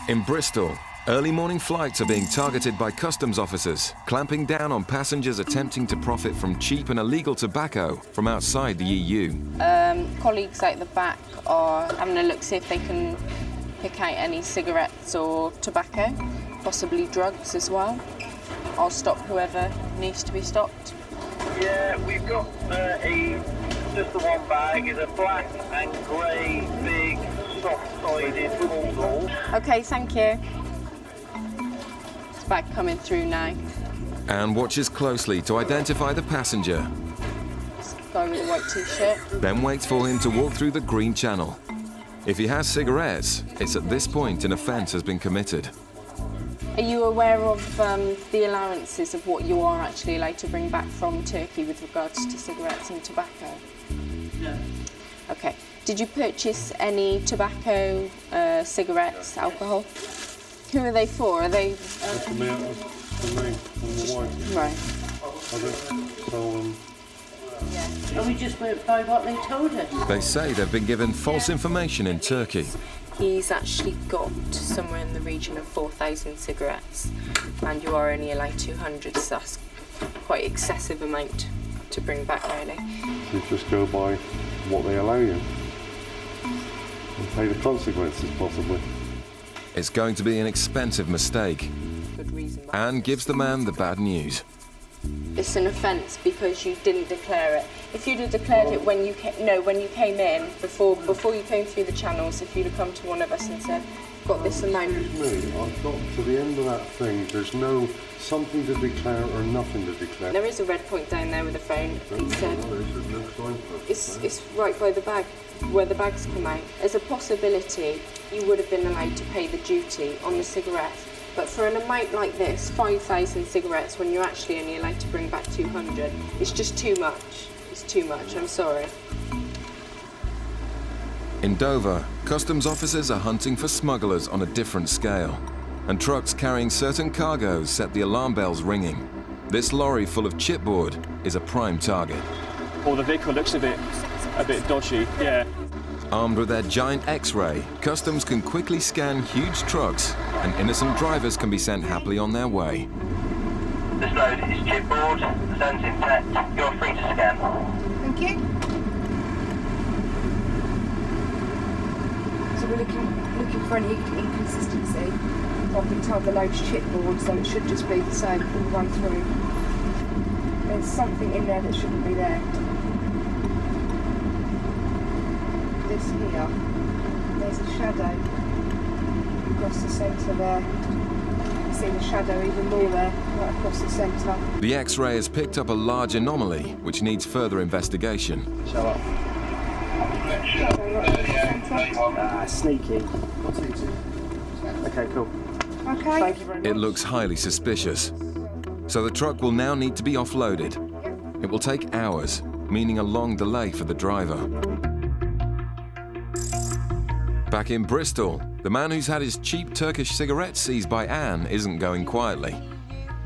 In Bristol, early morning flights are being targeted by customs officers, clamping down on passengers attempting to profit from cheap and illegal tobacco from outside the EU. Colleagues out the back are having a look, see if they can pick out any cigarettes or tobacco, possibly drugs as well. I'll stop whoever needs to be stopped. Yeah, we've got just the one bag. Is a black and grey, big, soft-sided full door. Okay, thank you. It's bag coming through now. Anne watches closely to identify the passenger, This guy with a white t-shirt. then waits for him to walk through the green channel. If he has cigarettes, it's at this point an offence has been committed. Are you aware of the allowances of what you are actually allowed to bring back from Turkey with regards to cigarettes and tobacco? No. Okay. Did you purchase any tobacco, cigarettes, alcohol? Who are they for? Are they... For me and my wife. Right. And we just went by what they told us. They say they've been given false information in Turkey. He's actually got somewhere in the region of 4,000 cigarettes, and you are only allowed 200, so that's quite excessive amount to bring back, really. You just go by what they allow you and pay the consequences, possibly. It's going to be an expensive mistake. Good reason. Anne gives the man the bad news. It's an offence because you didn't declare it. If you'd have declared it when you came in, before you came through the channels, if you'd have come to one of us and said, got this amount. Excuse me, I've got to the end of that thing. There's no something to declare or nothing to declare. There is a red point down there with a phone. It said, it's right by the bag, where the bags come out. There's a possibility you would have been allowed to pay the duty on the cigarettes. But for an amount like this, 5,000 cigarettes, when you're actually only allowed to bring back 200, it's just too much. It's too much, I'm sorry. In Dover, customs officers are hunting for smugglers on a different scale, and trucks carrying certain cargoes set the alarm bells ringing. This lorry full of chipboard is a prime target. Or the vehicle looks a bit dodgy, yeah. Armed with their giant X-ray, customs can quickly scan huge trucks, and innocent drivers can be sent happily on their way. This load is chipboard, the zone's intact, you're free to scan. Thank you. So we're looking for any inconsistency. I've been told the load's chipboard, so it should just be the same all the way through. There's something in there that shouldn't be there. This here, there's a shadow across the centre there. You see the shadow even more there, right across the centre. The X-ray has picked up a large anomaly, which needs further investigation. Show up. Sneaky. Okay, cool. Okay. Thank you very much. It looks highly suspicious. So the truck will now need to be offloaded. It will take hours, meaning a long delay for the driver. Back in Bristol, the man who's had his cheap Turkish cigarettes seized by Anne isn't going quietly.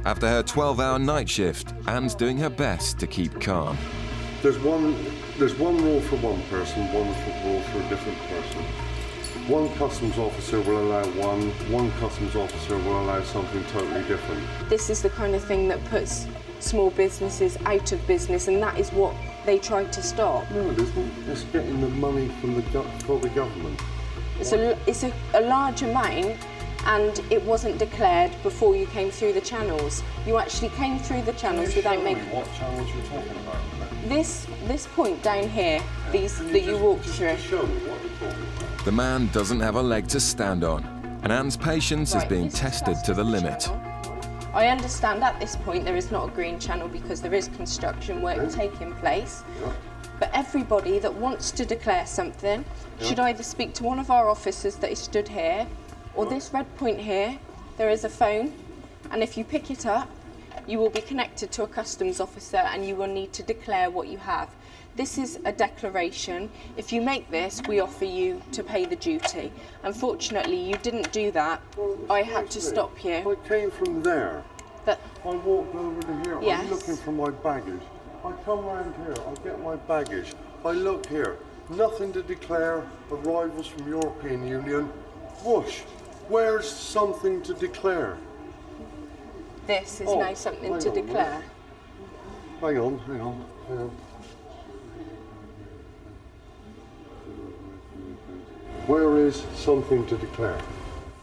After her 12-hour night shift, Anne's doing her best to keep calm. There's one rule for one person, one rule for a different person. One customs officer will allow one customs officer will allow something totally different. This is the kind of thing that puts small businesses out of business, and that is what they tried to stop. No, it isn't. It's getting the money from for the government. It's a large amount, and it wasn't declared before you came through the channels. You actually came through the channels without making... What channels you're talking about? This point down here, these that you walked through. Show me what you're talking about. The man doesn't have a leg to stand on, and Anne's patience is Right, being this tested to the limit. channel. I understand at this point there is not a green channel because there is construction work taking place. But everybody that wants to declare something should either speak to one of our officers that is stood here, or this red point here. There is a phone, and if you pick it up, you will be connected to a customs officer and you will need to declare what you have. This is a declaration. If you make this, we offer you to pay the duty. Unfortunately, you didn't do that. I had to stop you. I came from there. But I walked over to here. Yes. I'm looking for my baggage. I come round here. I get my baggage. I look here. Nothing to declare. Arrivals from European Union. Whoosh. Where's something to declare? This is Oh, now something hang to on, declare. Hang on. Where is something to declare?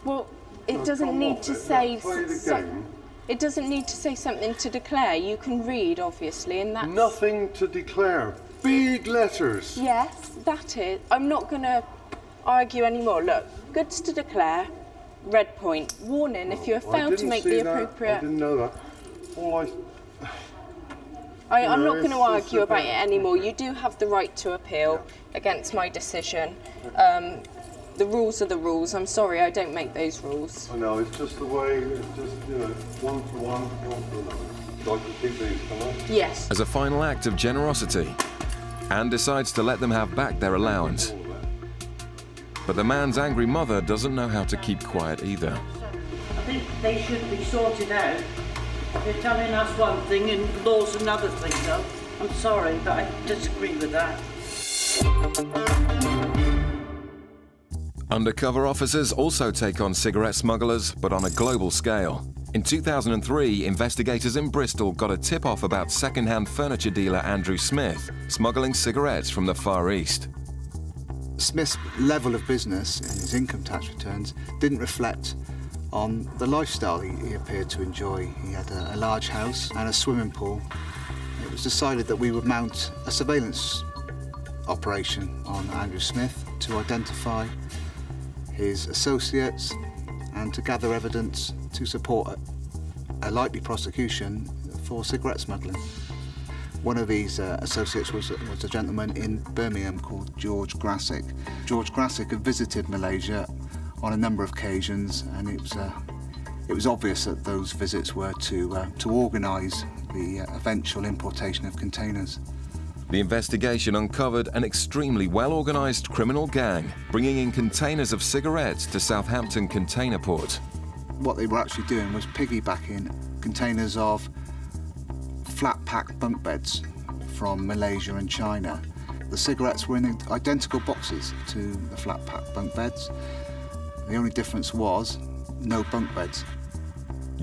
Well, it Now, doesn't come need off to it. say. Now, play the so- game. It doesn't need to say something to declare. You can read, obviously, and that's. Nothing to declare. Big letters. Yes, that is. I'm not going to argue anymore. Look, goods to declare, red point. Warning, if you have I failed to didn't make see the that. appropriate. I didn't know that. All I'm not it's going to just argue a about bit- it anymore. You do have the right to appeal against my decision. The rules are the rules. I'm sorry, I don't make those rules. I know, it's just the way, it's just, one for one for another. So I can keep these, can I? Yes. As a final act of generosity, Anne decides to let them have back their allowance. But the man's angry mother doesn't know how to keep quiet either. I think they should be sorted out. They're telling us one thing and law's another thing, though. I'm sorry, but I disagree with that. Undercover officers also take on cigarette smugglers, but on a global scale. In 2003, investigators in Bristol got a tip-off about second-hand furniture dealer Andrew Smith smuggling cigarettes from the Far East. Smith's level of business and his income tax returns didn't reflect on the lifestyle he appeared to enjoy. He had a large house and a swimming pool. It was decided that we would mount a surveillance operation on Andrew Smith to identify his associates and to gather evidence to support a likely prosecution for cigarette smuggling. One of these associates was a gentleman in Birmingham called George Grassick. George Grassick had visited Malaysia on a number of occasions, and it was obvious that those visits were to organise the eventual importation of containers. The investigation uncovered an extremely well-organised criminal gang bringing in containers of cigarettes to Southampton Container Port. What they were actually doing was piggybacking containers of flat-pack bunk beds from Malaysia and China. The cigarettes were in identical boxes to the flat-pack bunk beds. The only difference was no bunk beds.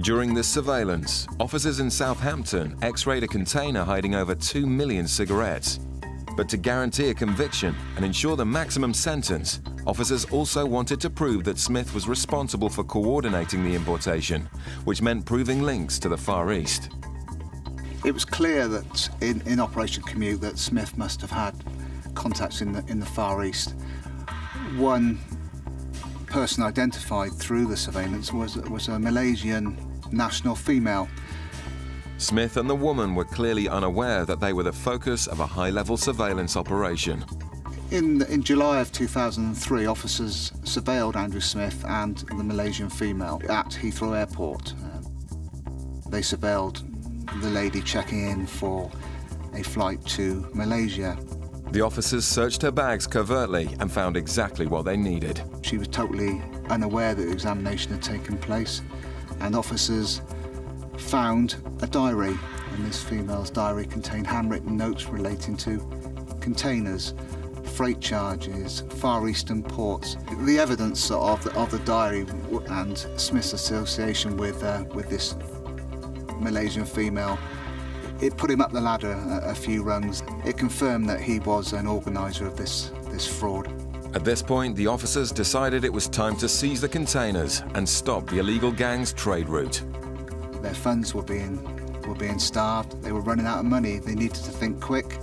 During this surveillance, officers in Southampton x-rayed a container hiding over 2 million cigarettes. But to guarantee a conviction and ensure the maximum sentence, officers also wanted to prove that Smith was responsible for coordinating the importation, which meant proving links to the Far East. It was clear that in Operation Commute that Smith must have had contacts in the Far East. One person identified through the surveillance was a Malaysian national female. Smith and the woman were clearly unaware that they were the focus of a high-level surveillance operation. In July of 2003, officers surveilled Andrew Smith and the Malaysian female at Heathrow Airport. They surveilled the lady checking in for a flight to Malaysia. The officers searched her bags covertly and found exactly what they needed. She was totally unaware that the examination had taken place, and officers found a diary, and this female's diary contained handwritten notes relating to containers, freight charges, Far Eastern ports. The evidence of the diary and Smith's association with this Malaysian female, it put him up the ladder a few rungs. It confirmed that he was an organiser of this fraud. At this point, the officers decided it was time to seize the containers and stop the illegal gang's trade route. Their funds were being starved. They were running out of money. They needed to think quick.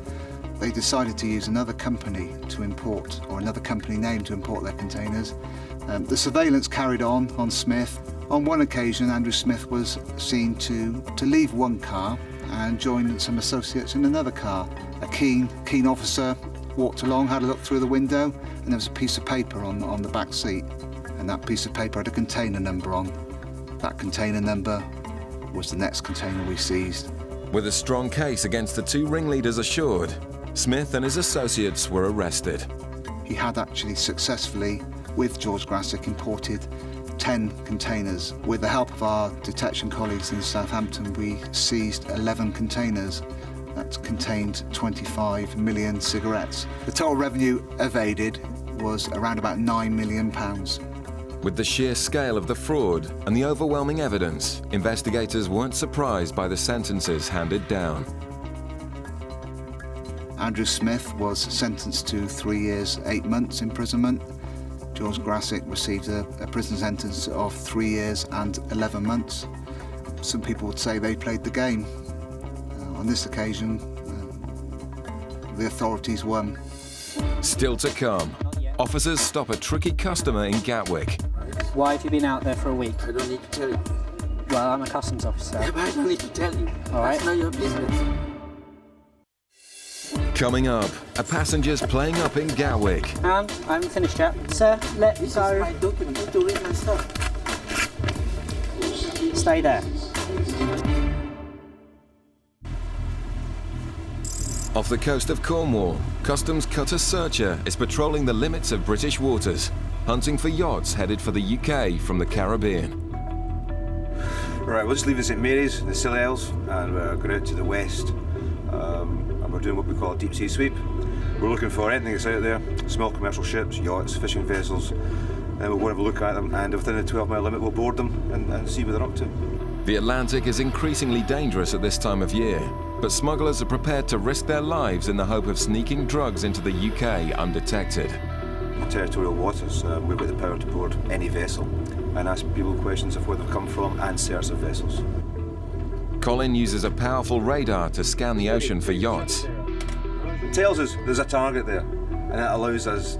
They decided to use another company to import, or another company name to import their containers. The surveillance carried on Smith. On one occasion, Andrew Smith was seen to leave one car and join some associates in another car. A keen officer walked along, had a look through the window, and there was a piece of paper on the back seat. And that piece of paper had a container number on. That container number was the next container we seized. With a strong case against the two ringleaders assured, Smith and his associates were arrested. He had actually successfully, with George Grassick, imported 10 containers. With the help of our detection colleagues in Southampton, we seized 11 containers that contained 25 million cigarettes. The total revenue evaded was around about £9 million. With the sheer scale of the fraud and the overwhelming evidence, investigators weren't surprised by the sentences handed down. Andrew Smith was sentenced to 3 years, 8 months imprisonment. George Grassick received a prison sentence of 3 years and 11 months. Some people would say they played the game. On this occasion, the authorities won. Still to come, officers stop a tricky customer in Gatwick. Why have you been out there for a week? I don't need to tell you. Well, I'm a customs officer. Yeah, but I don't need to tell you. All right. That's not your business. Coming up, a passenger's playing up in Gatwick. I haven't finished yet. Sir, let This go. is my document. You need to read my stuff. Stay there. Off the coast of Cornwall, customs cutter searcher is patrolling the limits of British waters, hunting for yachts headed for the UK from the Caribbean. Right, we'll just leave the St Mary's, the Scilly Isles, and we're going out to the west. And we're doing what we call a deep sea sweep. We're looking for anything that's out there, small commercial ships, yachts, fishing vessels, and we'll go and have a look at them, and within the 12-mile limit we'll board them and see what they're up to. The Atlantic is increasingly dangerous at this time of year, but smugglers are prepared to risk their lives in the hope of sneaking drugs into the UK undetected. In territorial waters, we've got the power to board any vessel and ask people questions of where they've come from and search the vessels. Colin uses a powerful radar to scan the ocean for yachts. It tells us there's a target there, and that allows us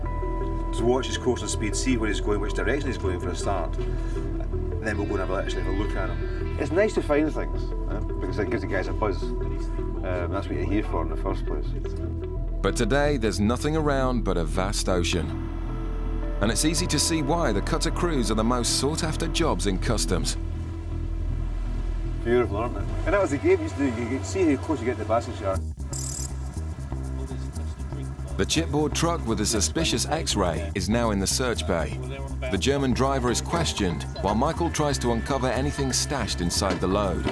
to watch his course and speed, see where he's going, which direction he's going for a start, and then we'll go and actually have a look at him. It's nice to find things, because it gives the guys a buzz. That's what you're here for in the first place. But today there's nothing around but a vast ocean. And it's easy to see why the cutter crews are the most sought-after jobs in customs. Beautiful, aren't they? And that was the game you used to do. You could see how close you get to the passage yard. The chipboard truck with a suspicious X-ray is now in the search bay. The German driver is questioned, while Michael tries to uncover anything stashed inside the load.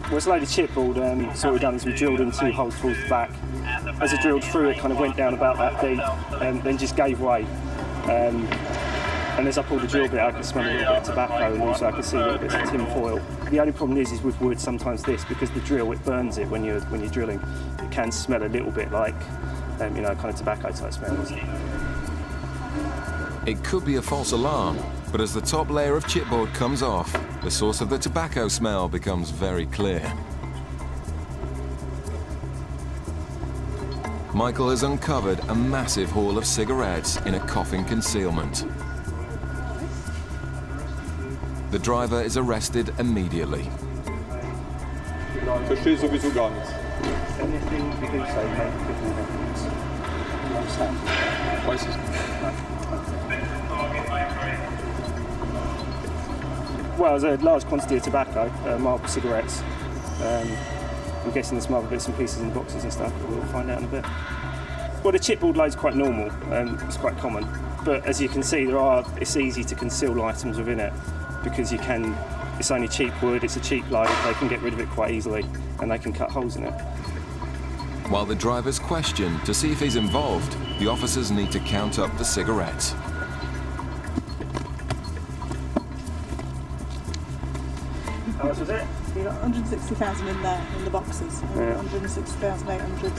Well, it's a load of chipboard, so what we've done is we drilled in 2 holes towards the back. As I drilled through, it kind of went down about that deep, and then just gave way. And as I pulled the drill bit, I could smell a little bit of tobacco, and also I could see little bits of tin foil. The only problem is with wood, sometimes because the drill, it burns it when you're drilling. It can smell a little bit like, kind of tobacco type smells. It could be a false alarm, but as the top layer of chipboard comes off, the source of the tobacco smell becomes very clear. Michael has uncovered a massive haul of cigarettes in a coffin concealment. The driver is arrested immediately. Verstehe sowieso gar nichts. Anything we do say, make different evidence. You understand? Weiß ich nicht. Well, there's a large quantity of tobacco, marked cigarettes. I'm guessing there's some other bits and pieces in boxes and stuff, but we'll find out in a bit. Well, the chipboard load's quite normal, it's quite common. But as you can see, it's easy to conceal items within it, because it's only cheap wood, it's a cheap load, they can get rid of it quite easily, and they can cut holes in it. While the driver's questioned to see if he's involved, the officers need to count up the cigarettes. How much was it? You got 160,000 in there, in the boxes, and 160,800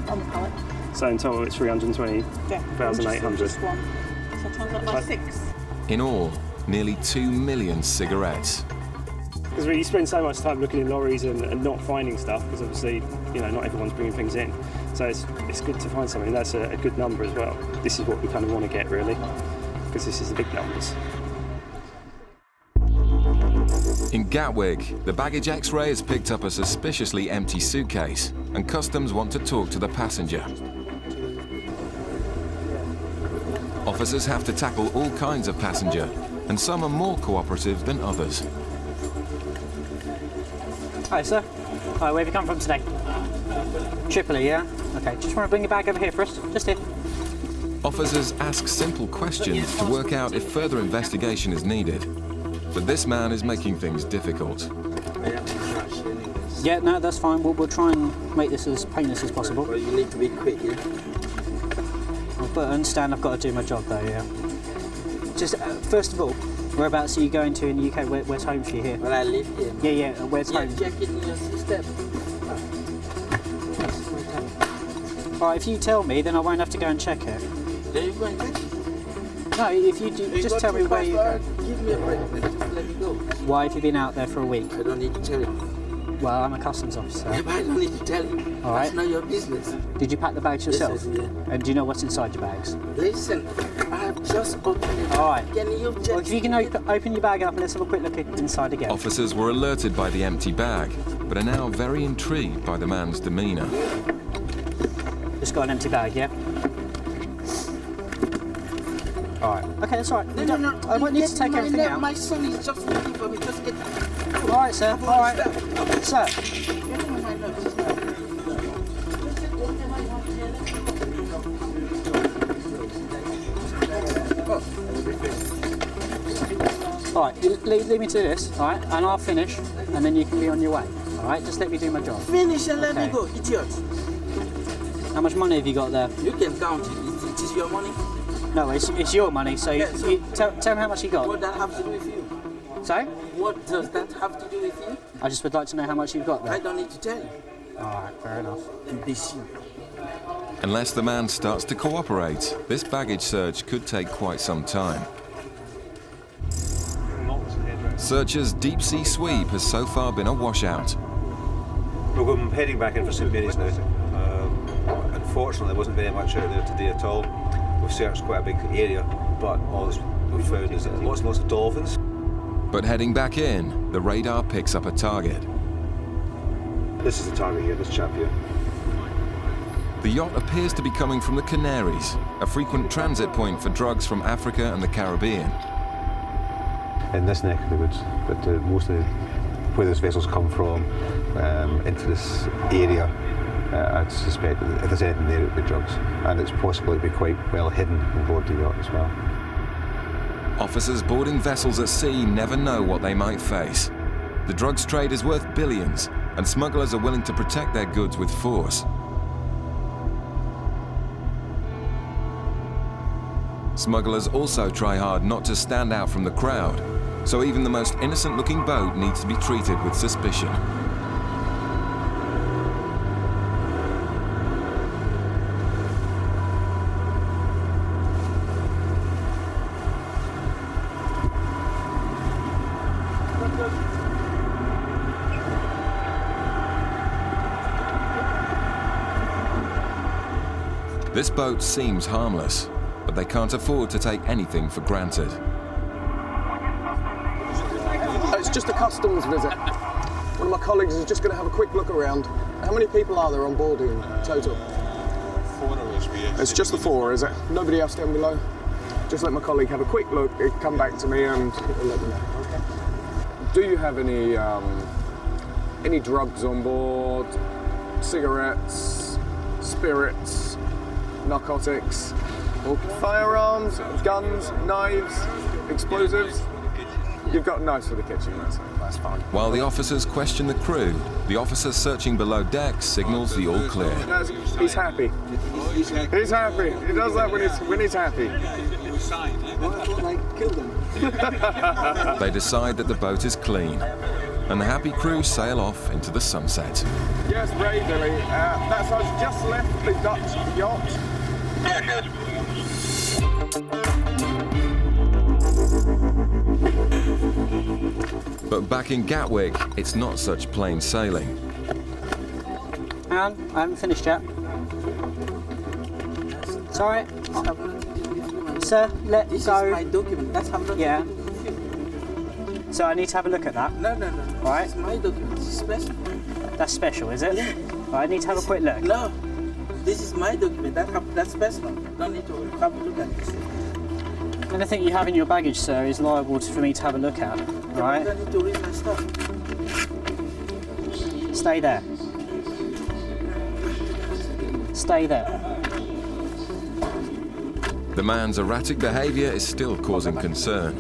on the pallet. So in total it's 320,800. Just one. So times that by 6. In all, nearly 2 million cigarettes. Because you spend so much time looking in lorries and not finding stuff, because obviously, not everyone's bringing things in. So it's good to find something. That's a good number as well. This is what we kind of want to get, really, because this is the big numbers. In Gatwick, the baggage X-ray has picked up a suspiciously empty suitcase, and customs want to talk to the passenger. Officers have to tackle all kinds of passenger, and some are more cooperative than others. Hi, sir. Hi, where have you come from today? Tripoli, yeah? Okay, just want to bring your bag over here first. Just here. Officers ask simple questions to work out if further investigation is needed. But this man is making things difficult. Yeah, no, that's fine. We'll try and make this as painless as possible. You need to be quick, yeah? But I understand I've got to do my job though, yeah? just first of all, whereabouts are you going to in the UK? Where's home for you here? Well, I live here. Yeah, where's home? Check it in your system. All right, if you tell me, then I won't have to go and check it. Then you go and check it. No, if you do, just tell me where you go. Give me a break. Just let me go. Why have you been out there for a week? I don't need to tell you. Well, I'm a customs officer. Yeah, but I don't need to tell you. All right. That's not your business. Did you pack the bags yourself? Yes, yeah. And do you know what's inside your bags? Listen, I have just opened it. All right. Can you check? Well, if you can open your bag up and let's have a quick look inside again. Officers were alerted by the empty bag, but are now very intrigued by the man's demeanour. Just got an empty bag, yeah? All right. Okay, that's all right. No. I won't need to take everything out. My son is just looking for me. Just get. All right, sir. All right. Sir. All right, leave me to this, all right, and I'll finish, and then you can be on your way, all right? Just let me do my job. Finish and let me go, idiot. How much money have you got there? You can count it. It is your money. No, it's your money, so, Yeah, so tell me how much you got. What does that have to do with you? Sorry? What does that have to do with you? I just would like to know how much you've got there. I don't need to tell you. All right, fair enough. Imbecile. Unless the man starts to cooperate, this baggage search could take quite some time. Searchers' deep-sea sweep has so far been a washout. We're heading back in for St Mary's now. Unfortunately, there wasn't very much out there today at all. We've searched quite a big area, but all we've found is lots and lots of dolphins. But heading back in, the radar picks up a target. This is the target here, this chap here. The yacht appears to be coming from the Canaries, a frequent transit point for drugs from Africa and the Caribbean. In this neck of the woods, but mostly where those vessels come from into this area, I'd suspect that if there's anything there, it would be drugs. And it's possible it'd be quite well hidden on board the yacht as well. Officers boarding vessels at sea never know what they might face. The drugs trade is worth billions, and smugglers are willing to protect their goods with force. Smugglers also try hard not to stand out from the crowd, so even the most innocent-looking boat needs to be treated with suspicion. This boat seems harmless, but they can't afford to take anything for granted. It's just a customs visit. One of my colleagues is just going to have a quick look around. How many people are there on board in total? 4 of us. It's just the 4, is it? Nobody else down below? Just let my colleague have a quick look, come back to me and let me know. Okay. Do you have any drugs on board? Cigarettes, spirits, narcotics, or firearms, guns, knives, explosives? You've got knives for the kitchen, that's fine. While the officers question the crew, the officer searching below deck signals the all clear. He's happy. He's happy. He does that when he's happy. They decide that the boat is clean, and the happy crew sail off into the sunset. Yes, Ray, Billy. That's us just left the Dutch yacht. But back in Gatwick, it's not such plain sailing. Hang on, I haven't finished yet. It's all right. Sir, let This go. is my document. Let's have a look. Yeah. So I need to have a look at that. No. All right. This is my document. This is special. That's special, is it? Yeah. All right, I need to have a quick look. No. This is my document. That's special. Don't need to have a look at this. Anything you have in your baggage, sir, is liable for me to have a look at. All right. I don't need to read my stuff. Stay there. Stay there. The man's erratic behaviour is still causing concern.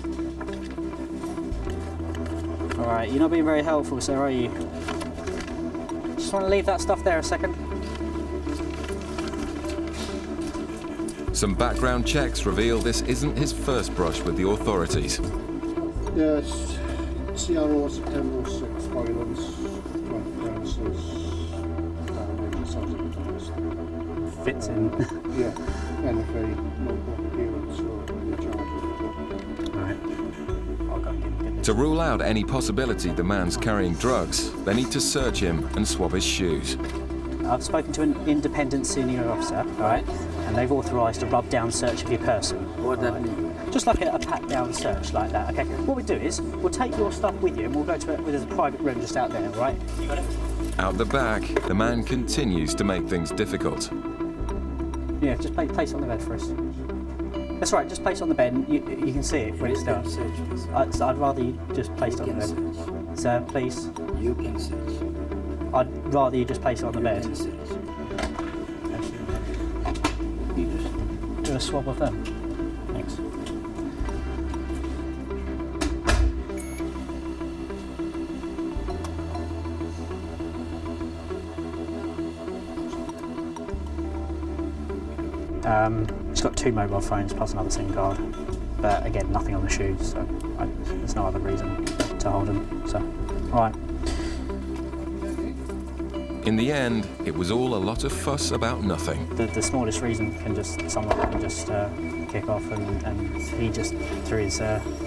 All right, you're not being very helpful, sir, are you? Just want to leave that stuff there a second. Some background checks reveal this isn't his first brush with the authorities. Yes, CRO September 6 violence, drug premises, damage, subject offence. Fits in. Yeah, NFA, no court appearance or any charges. Right. I'll go and get To rule out any possibility the man's carrying drugs, they need to search him and swab his shoes. I've spoken to an independent senior officer, all right, and they've authorised a rub-down search of your person. What that mean? Just like a pat-down search like that, okay? What we do is, we'll take your stuff with you and we'll go to there's a private room just out there, all right? You got it? Out the back, the man continues to make things difficult. Yeah, just place it on the bed first. That's right, just place it on the bed and you can see it when it's done. I'd rather you just place it on the bed. Sir, please. You can search. I'd rather you just place it on the bed. You just do a swab of them. Thanks. It's got 2 mobile phones plus another SIM card, but again, nothing on the shoes, so there's no other reason to hold them. So, all right. In the end, it was all a lot of fuss about nothing. The smallest reason someone can just kick off, and he just threw his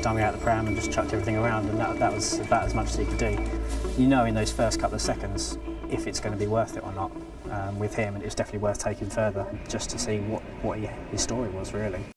dummy out the pram and just chucked everything around, and that was about as much as he could do. You know in those first couple of seconds if it's going to be worth it or not with him, and it was definitely worth taking further just to see what his story was really.